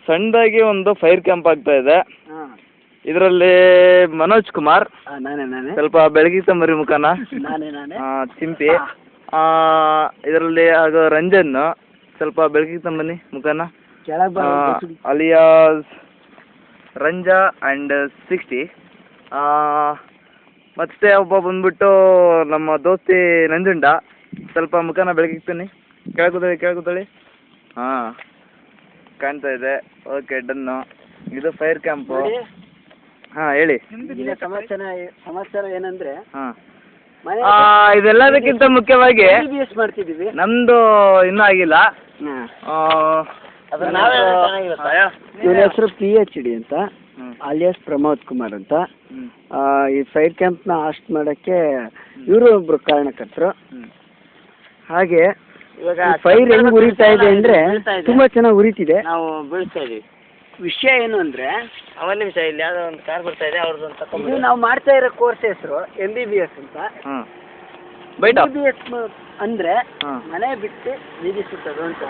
ಸಣ್ಣದಾಗಿ ಒಂದು fire camp ಆಗ್ತಾ ಇದೆ. ಇದರಲ್ಲಿ ಮನೋಜ್ ಕುಮಾರ್, ಸ್ವಲ್ಪ ಬೆಳಗಿತಂಬರಿ ಮುಖನ, ಚಿಂಪಿ, ಇದರಲ್ಲಿ ಹಾಗೂ ರಂಜನ್, ಸ್ವಲ್ಪ ಬೆಳಗಿತಂಬನಿ ಮುಖನ, ಅಲಿಯಾಸ್ ರಂಜಾ ಆ್ಯಂಡ್ 60. ಮತ್ತೆ ಒಬ್ಬ ಬಂದ್ಬಿಟ್ಟು ನಮ್ಮ ದೋಸ್ತಿ ನಂಜುಂಡ, ಸ್ವಲ್ಪ ಮುಖನ ಬೆಳಗಿಕ್ತೀನಿ, ಕೇಳ್ಕೊತಾಳಿ. ಹಾಂ, ಕಾಣ್ತಾ ಇದೆ. ಓಕೆ, ಡನ್ನು. ಇದು ಫೈರ್ ಕ್ಯಾಂಪು. ಹಾಂ, ಹೇಳಿ. ಸಮಾಚಾರ ಏನಂದ್ರೆ, ಹಾಂ, ಇದೆಲ್ಲದಕ್ಕಿಂತ ಮುಖ್ಯವಾಗಿ ನಮ್ಮದು ಇನ್ನೂ ಆಗಿಲ್ಲ. ಇವ್ರ ಹೆಸರು PhD ಅಂತ, ಅಲಿಯಾಸ್ ಪ್ರಮೋದ್ ಕುಮಾರ್ ಅಂತ. ಈ ಫೈರ್ ಕ್ಯಾಂಪ್ನ ಹಾಸ್ಟ್ ಮಾಡೋಕ್ಕೆ ಇವರು ಒಬ್ರು ಕಾರಣಕರ್ತರು. ಹಾಗೆ ಫೈರ್ ಹೆಂಗ್ ಉರಿತಾ ಇದೆ ಅಂದ್ರೆ ತುಂಬಾ ಚೆನ್ನಾಗಿ ಉರಿತಿದೆ. ನಾವು ಬೀಳ್ತಾ ಇದೀವಿ. ವಿಷಯ ಏನು ಅಂದ್ರೆ, ಒಂದು ನಿಮಿಷ, ಇಲ್ಲಿ ಯಾವುದೋ ಒಂದು ಕಾರ್ ಬರ್ತಾ ಇದೆ, ಅವ್ರದ್ದು ತಗೊಂಡು. ನಾವು ಮಾಡ್ತಾ ಇರೋ ಕೋರ್ಸ್ ಹೆಸರು MBBS ಅಂತ. MBBS ಅಂದ್ರೆ ಮನೆ ಬಿಟ್ಟು ಬೀದಿ ಸುತ್ತೋದು ಅಂತ.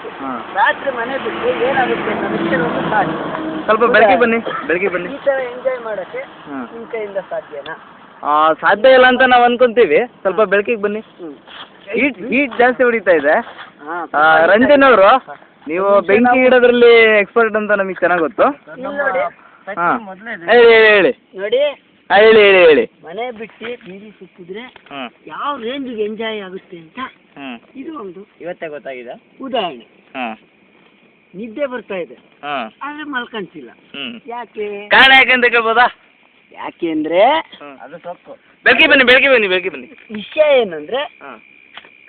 ರಾತ್ರಿ ಮನೆ ಬಿಟ್ಟು ಏನಾಗುತ್ತೆ ಅನ್ನೋದಕ್ಕೆ ಒಂದು ಸಾಧ್ಯ. ಸ್ವಲ್ಪ ಬೆಳಗ್ಗೆ ಬನ್ನಿ. ಈ ತರ ಎಂಜಾಯ್ ಮಾಡಕ್ಕೆ ನಿಮ್ ಕೈಯಿಂದ ಸಾಧ್ಯನಾ? ಸಾಧ್ಯ ಇಲ್ಲ ಅಂತ ನಾವು ಅನ್ಕೊಂತೀವಿ. ಸ್ವಲ್ಪ ಬೆಳಕಿಗೆ ಬನ್ನಿ. ಹೀಟ್ ಜಾಸ್ತಿ ಹೊಡಿತಾ ಇದೆ. ರಂಜನ್ ಅವರು, ನೀವು ಬೆಂಕಿ ಇಡೋದ್ರಲ್ಲಿ ಎಕ್ಸ್ಪರ್ಟ್ ಅಂತ ನಮಗೆ ಚೆನ್ನಾಗಿ ಗೊತ್ತು. ಹಾಂ, ಹೇಳಿ. ನೋಡಿ, ಹೇಳಿ. ಮನೆ ಬಿಟ್ಟು ಬೀದಿ ಸುತ್ತಿದ್ರೆ ಯಾವ ರೇಂಜಿಗೆ ಎಂಜಾಯ್ ಆಗುತ್ತೆ ಅಂತ ಇದು ಒಂದು ಇವತ್ತೇ ಗೊತ್ತಾಗಿದೆ ಉದಾಹರಣೆ. ನಿದ್ದೆ ಬರ್ತಾ ಇದೆ, ಆದ್ರೆ ಮಲ್ಕೊಂತಿಲ್ಲ. ಯಾಕೆ? ಕಾರಣ ಯಾಕೆಂತ ಕೇಳ್ಬೋದಾ? ಯಾಕೆ ಅಂದ್ರೆ ಅದು ಸೊಕ್ಕು. ಬೆಳಗ್ಗೆ ಬನ್ನಿ. ವಿಷಯ ಏನಂದ್ರೆ,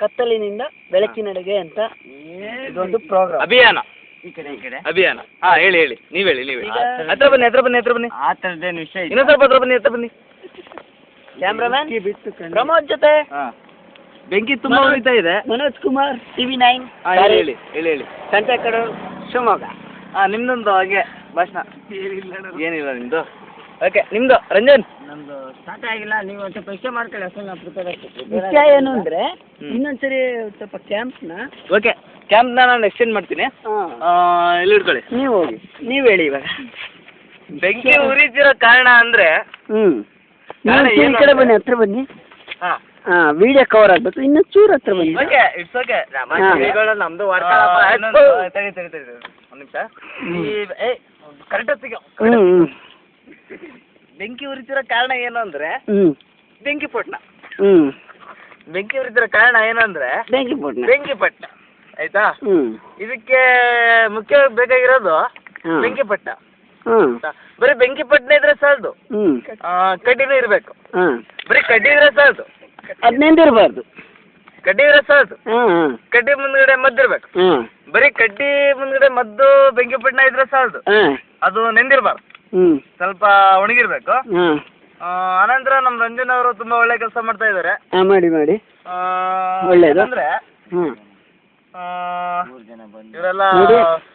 ಕತ್ತಲಿನಿಂದ ಬೆಳಕಿನೆಡೆಗೆ ಅಂತ ಇದೊಂದು ಪ್ರೋಗ್ರಾಮ್, ಅಭಿಯಾನ. ಈ ಕಡೆ ಅಭಿಯಾನ. ಹಾಂ, ಹೇಳಿ. ನೀವ್ ಹೇಳಿ. ಹತ್ರ ಬನ್ನಿ. ಆ ಥರದ್ದೇನು ವಿಷಯ ಇಲ್ಲ. ಇನ್ನೊಂದು ಸ್ವಲ್ಪ ಹತ್ರ ಬನ್ನಿ. ಕ್ಯಾಮ್ರಾಮನ್ ಪ್ರಮೋದ್ ಜೊತೆ ಬೆಂಕಿ ತುಂಬಾ ಉರಿತಾ ಇದೆ. ಮನೋಜ್ ಕುಮಾರ್, TV9. ಹೇಳಿ. ಸಂತೆಕಡು, ಶಿವಮೊಗ್ಗ. ನಿಮ್ದೊಂದು ಹಾಗೆ ಭಾಷಣ ಏನಿಲ್ಲ ನಿಮ್ದು. ಓಕೆ, ನಿಮ್ದು ರಂಜನ್. ನಮ್ದು ಸ್ಟಾರ್ಟ್ ಆಗಿಲ್ಲ, ನೀವು ಒಂದು ಸ್ವಲ್ಪ ಇಷ್ಟ ಮಾಡ್ಕೊಳ್ಳಿ. ಅಷ್ಟೇ ನಾವು ಪ್ರಿಪೇರ್ ವಿಷಯ ಏನು ಅಂದ್ರೆ, ಇನ್ನೊಂದ್ಸರಿ ಸ್ವಲ್ಪ ಕ್ಯಾಂಪ್ನ ನಾನು ಎಕ್ಸ್ಟೆಂಡ್ ಮಾಡ್ತೀನಿ. ಇಲ್ಲಿ ಇಟ್ಕೊಳ್ಳಿ. ನೀವು ಹೋಗಿ, ನೀವು ಹೇಳಿ ಇವಾಗ. ಬೆಂಕಿ ಉರಿತಿರೋ ಕಾರಣ ಅಂದ್ರೆ, ಈ ಕಡೆ ಬನ್ನಿ, ಹತ್ರ ಬನ್ನಿ. ವಿಡಿಯೋ ಕವರ್ ಆಗ್ಬೇಕು, ಇನ್ನು ಚೂರು ಹತ್ರ ಬನ್ನಿ. It's okay. ನಮ್ದು ತಡಿ ಒಂದು ನಿಮಿಷ. ಕರೆಕ್ಟ್. ಬೆಂಕಿ ಉರಿತಿರೋ ಕಾರಣ ಏನು ಅಂದ್ರೆ ಬೆಂಕಿಪಟ್ಟಣ. ಬೆಂಕಿ ಉರಿತಿರೋ ಕಾರಣ ಏನಂದ್ರೆ ಬೆಂಕಿಪಟ್ಟಣ. ಆಯ್ತಾ? ಇದಕ್ಕೆ ಮುಖ್ಯವಾಗಿ ಬೇಕಾಗಿರೋದು ಬೆಂಕಿಪಟ್ಟಣ. ಬರೀ ಬೆಂಕಿಪಟ್ಟಣ ಇದ್ರೆ ಸಾಲದು, ಕಡ್ಡಿನೂ ಇರ್ಬೇಕು. ಬರೀ ಕಡ್ಡಿ ಇದ್ರೆ ಸಾಲದು, ಹದಿನೈದು ಕಡ್ಡಿ ಇದ್ರೆ ಸಾಲದು. ಕಡ್ಡಿ ಮುಂದ್ಗಡೆ ಮದ್ದಿರ್ಬೇಕು. ಬರೀ ಕಡ್ಡಿ ಮುಂದ್ಗಡೆ ಮದ್ದು ಬೆಂಕಿಪಟ್ಟಣ ಇದ್ರೆ ಸಾಲದು, ಅದು ನೆಂದಿರ್ಬಾರ್ದು, ಸ್ವಲ್ಪ ಒಣಗಿರ್ಬೇಕು. ಅನಂತರ ನಮ್ಮ ರಂಜನ್ ಅವರು ತುಂಬಾ ಒಳ್ಳೆ ಕೆಲಸ ಮಾಡ್ತಾ ಇದ್ದಾರೆ. ಮಾಡಿ ಒಳ್ಳೆಯದಂದ್ರೆ ಇವರೆಲ್ಲ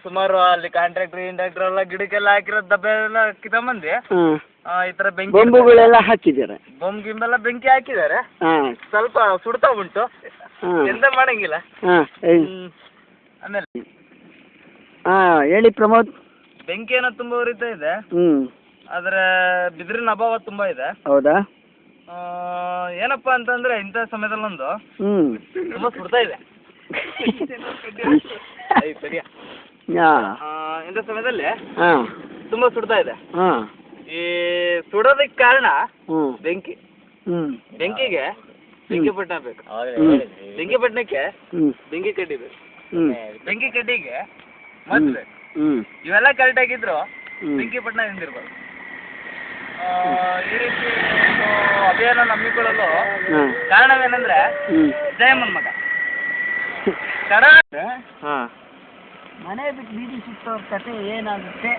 ಸುಮಾರು ಅಲ್ಲಿ ಕಾಂಟ್ರಾಕ್ಟರ್ ಎಲ್ಲ ಗಿಡಕ್ಕೆಲ್ಲ ಹಾಕಿರೋ ದಬ್ಬೆ ಎಲ್ಲ ಕಿತ್ತಂಬಂದಿ ಈ ತರ ಬೆಂಕಿಗಳೆಲ್ಲ ಹಾಕಿದ್ದಾರೆ. ಬೊಂಬ್ ಗಿಂಬೆಲ್ಲ ಬೆಂಕಿ ಹಾಕಿದ್ದಾರೆ. ಸ್ವಲ್ಪ ಸುಡ್ತಾ ಉಂಟು, ಎಂತ ಮಾಡಂಗಿಲ್ಲ. ಆಮೇಲೆ ಹೇಳಿ ಪ್ರಮೋದ್. ಬೆಂಕಿ ಏನೋ ತುಂಬಾ ಉರಿತಾ ಇದೆ, ಆದ್ರೆ ಬಿದಿರಿನ ಅಭಾವ ತುಂಬಾ ಇದೆ. ಹೌದಾ? ಏನಪ್ಪಾ ಅಂತಂದ್ರೆ ಇಂಥ ಸಮಯದಲ್ಲೊಂದು ತುಂಬಾ ಸುಡ್ತಾ ಇದೆ. ಸರಿಯಾ? ಇಂಥ ಸಮಯದಲ್ಲಿ ತುಂಬಾ ಸುಡ್ತಾ ಇದೆ. ಈ ಸುಡೋದಕ್ಕೆ ಕಾರಣ ಬೆಂಕಿ. ಬೆಂಕಿಗೆ ಬೆಂಕಿಪಟ್ಟಣ ಬೇಕು. ಬೆಂಕಿಪಟ್ಟಣಕ್ಕೆ ಬೆಂಕಿ ಕಡ್ಡಿ ಬೇಕು. ಬೆಂಕಿ ಕಡ್ಡಿಗೆ ಮದ್ದು ಬೇಕು. ಇವೆಲ್ಲ ಕರೆಕ್ಟ್ ಆಗಿದ್ರು ಬೆಂಕಿಪಟ್ಟಣ ಎಂದಿರ್ಬಾರ್ದು. ಈ ರೀತಿ ಅಭಿಯಾನ ನಂಬಿಕೊಳ್ಳಲು ಕಾರಣವೇನೆಂದ್ರೆ ಜಯಮ್ಮನ್ ಮಗ. ಮನೆ ಬಿಟ್ಟು ಬೀದಿ ಸುತ್ತೋರ್ ಕತೆ ಏನಾಗುತ್ತೆ?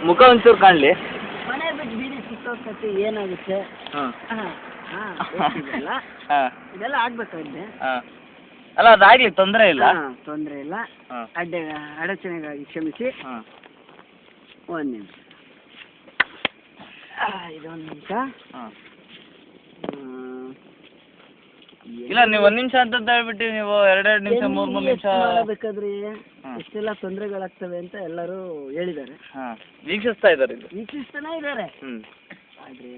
ಮುಖ ಒಂಚೂರು ಕಾಣ್ಲಿ. ಮನೆ ಬಿಟ್ಟು ಬೀದಿ ಸುತ್ತೋರ್ ಕತೆ ಏನಾಗುತ್ತೆ? ಇದೆಲ್ಲ ಆಗ್ಬೇಕಾದ್ರೆ ಅಲ್ಲ, ಅದಾಗ್ಲಿ, ತೊಂದರೆ ಇಲ್ಲ. ಅಡಚಣೆಗಾಗಿ ಕ್ಷಮಿಸಿ. ಒಂದು ನಿಮಿಷ, ಇದೊಂದು ನಿಮಿಷ. ಇಲ್ಲ, ನೀವು 1 ನಿಮಿಷ ಅಂತ ಹೇಳ್ಬಿಟ್ಟು ನೀವು 2 ನಿಮಿಷ 3 ನಿಮಿಷ ಬೇಕಾದ್ರೆ ಇಷ್ಟೆಲ್ಲ ತೊಂದರೆಗಳಾಗ್ತವೆ ಅಂತ ಎಲ್ಲರೂ ಹೇಳಿದ್ದಾರೆ. ವೀಕ್ಷಿಸ್ತಾ ಇದ್ದಾರೆ ಇದು. ವೀಕ್ಷಿಸ್ತಾನೆ ಇದ್ದಾರೆ. ಆದರೆ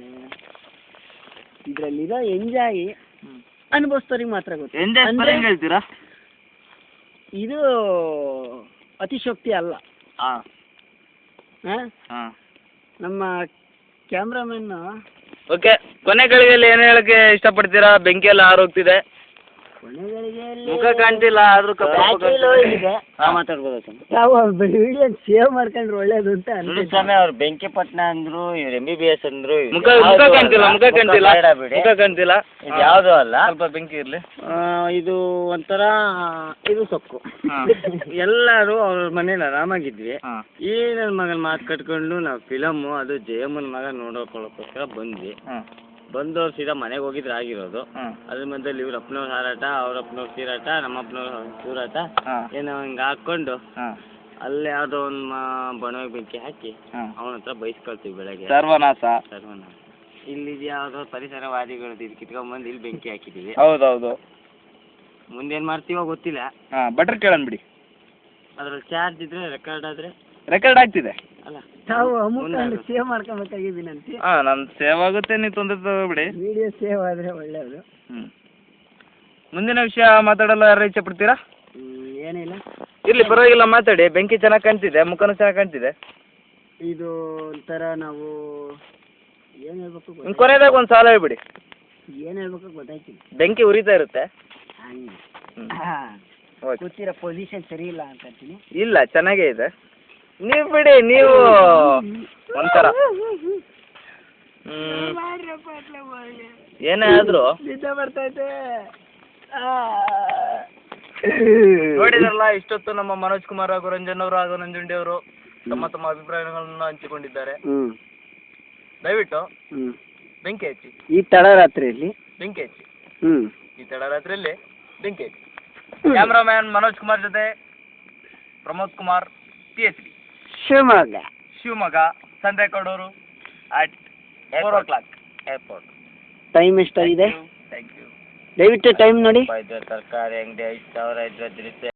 ಇದರಲ್ಲಿರೋ ಎಂಜಾಯ್ ಅನುಭವಿಸ್ತವ್ರಿಗೆ ಮಾತ್ರ ಗೊತ್ತು. ಎಂಜಾಯ್ ಹೇಳ್ತೀರಾ? ಇದು ಅತಿಶೋಕ್ತಿ ಅಲ್ಲ. ನಮ್ಮ ಕ್ಯಾಮ್ರಾಮನ್ ಓಕೆ, ಕೊನೆ ಗಳಿಗೆಯಲ್ಲಿ ಏನು ಹೇಳಕ್ಕೆ ಇಷ್ಟಪಡ್ತೀರಾ? ಬೆಂಕಿ ಎಲ್ಲ ಆರೋಗ್ತಿದೆ, ಮುಖ ಕಾಣ್ತಿಲ್ಲ, ಆದ್ರೂ ಮಾತಾಡ್ಬೋದು ನಾವು ವಿಡಿಯೋ ಸೇವ್ ಮಾಡ್ಕೊಂಡ್ರೆ ಒಳ್ಳೇದು ಅಂತ ಸ್ವಾಮಿ. ಅವ್ರು ಬೆಂಕಿ ಪಟ್ನ ಅಂದ್ರು, ಇವ್ರು MBBS ಅಂದ್ರು, ಮುಖ ಕಾಣ್ತಿಲ್ಲ, ಮುಖ ಕಾಣ್ತಿಲ್ಲ. ಯಾವ್ದು ಅಲ್ಲ, ಸ್ವಲ್ಪ ಬೆಂಕಿ ಇರ್ಲಿ. ಇದು ಒಂಥರ ಇದು ಸೊಕ್ಕು. ಎಲ್ಲರೂ ಅವ್ರ ಮನೇಲಿ ಆರಾಮಾಗಿದ್ವಿ. ಈ ನನ್ನ ಮಗನ ಮಾತು ಕಟ್ಕೊಂಡು ನಾವು ಫಿಲಮ್ಮು ಅದು ಜಯಮ್ಮನ ಮಗ ನೋಡೋಕೊಳ್ಳೋಕ್ಕೋಸ್ಕರ ಬಂದ್ವಿ. ಬಂದವ್ರು ಸೀದಾ ಮನೆಗೆ ಹೋಗಿದ್ರೆ ಆಗಿರೋದು. ಅದ್ರ ಮಧ್ಯದಲ್ಲಿ ಇವ್ರ ಅಪ್ಪನವ್ರ ಹಾರಾಟ, ಅವ್ರ ಅಪ್ಪನವ್ರ ತೀರಾಟ, ನಮ್ಮ ಅಪ್ಪನವ್ರ ತೂರಾಟ ಏನೋ ಹಿಂಗೆ ಹಾಕ್ಕೊಂಡು ಅಲ್ಲೇ ಯಾವುದೋ ಒಂದು ಬಣವಾಗಿ ಬೆಂಕಿ ಹಾಕಿ ಅವನ ಹತ್ರ ಬೈಸ್ಕೊಳ್ತೀವಿ ಬೆಳಗ್ಗೆ. ಸರ್ವನಾಶ. ಇಲ್ಲಿ ಯಾವುದೋ ಪರಿಸರವಾದಿಗಳು ಕಿತ್ಕೊಂಡ್ಬಂದು ಇಲ್ಲಿ ಬೆಂಕಿ ಹಾಕಿದ್ದೀವಿ. ಹೌದೌದು. ಮುಂದೇನು ಮಾಡ್ತೀವೋ ಗೊತ್ತಿಲ್ಲ. ಬಟ್ರ್ ಕೇಳೋಣ ಬಿಡಿ. ಅದ್ರಲ್ಲಿ ಚಾರ್ಜ್ ಇದ್ರೆ ರೆಕಾರ್ಡ್ ಆದರೆ ರೆಕಾರ್ಡ್ ಆಗ್ತಿದೆ ಅಲ್ಲ. ನಾವು ಅಮೌಂಟ್ ಸೇವ್ ಮಾಡ್ಕೊಬೇಕಾಗಿದ್ದೀನಂತೆ. ನಮ್ ಸೇವ್ ಆಗುತ್ತೆ, ನೀವು ತೊಂದರೆ ತಗೋಬಿಡಿ. ವಿಡಿಯೋ ಸೇವ್ ಆದರೆ ಒಳ್ಳೆಯದು. ಮುಂದಿನ ವಿಷಯ ಮಾತಾಡಲು ಯಾರು ಇಚ್ಛೆ ಪಡ್ತೀರಾ? ಏನಿಲ್ಲ, ಇರ್ಲಿ ಪರವಾಗಿಲ್ಲ, ಮಾತಾಡಿ. ಬೆಂಕಿ ಚೆನ್ನಾಗಿ ಕಾಣ್ತಿದೆ, ಮುಖನೂ ಚೆನ್ನಾಗಿ ಕಾಣ್ತಿದೆ. ಇದು ಒಂಥರ ನಾವು ಏನು ಹೇಳ್ಬೇಕು, ಕೊನೆದಾಗ ಒಂದು ಸಾಲ ಹೇಳ್ಬಿಡಿ. ಏನು ಹೇಳ್ಬೇಕು ಗೊತ್ತಾಯ್ತಿಲ್ಲ. ಬೆಂಕಿ ಉರಿತಾ ಇರುತ್ತೆ. ಕೂತಿರೋ ಪೊಸಿಷನ್ ಸರಿ ಇಲ್ಲ ಅಂತೀನಿ. ಇಲ್ಲ, ಚೆನ್ನಾಗೇ ಇದೆ. ನೀವು ಬಿಡಿ, ನೀವು ಒಂಥರ ಏನೇ ಆದ್ರೂ ನಿದ್ದೆ ಬರ್ತೈತೆ. ನೋಡಿದ್ರಲ್ಲ, ಇಷ್ಟೊತ್ತು ನಮ್ಮ ಮನೋಜ್ ಕುಮಾರ್ ಹಾಗೂ ರಂಜನ್ ಅವರು ಹಾಗೂ ನಂಜುಂಡಿ ಅವರು ತಮ್ಮ ಅಭಿಪ್ರಾಯಗಳನ್ನು ಹಂಚಿಕೊಂಡಿದ್ದಾರೆ. ದಯವಿಟ್ಟು ಬೆಂಕಿ ಹಚ್ಚಿ. ಈ ತಡರಾತ್ರಿಯಲ್ಲಿ ಬೆಂಕಿ ಹಚ್ಚಿ. ಈ ತಡರಾತ್ರಿಯಲ್ಲಿ ಬೆಂಕಿ ಹಚ್ಚಿ. ಕ್ಯಾಮ್ರಾಮ್ಯಾನ್ ಮನೋಜ್ ಕುಮಾರ್ ಜೊತೆ Pramod Kumar, PhD, Shivamogga, Santhekodur at 4 o'clock airport. Time ಎಷ್ಟಾಗಿದೆ? Thank you. ದಯವಿಟ್ಟು ಟೈಮ್ ನೋಡಿ. ತರಕಾರಿ ಅಂಗಡಿ 5,000 ಇದ್ರೆ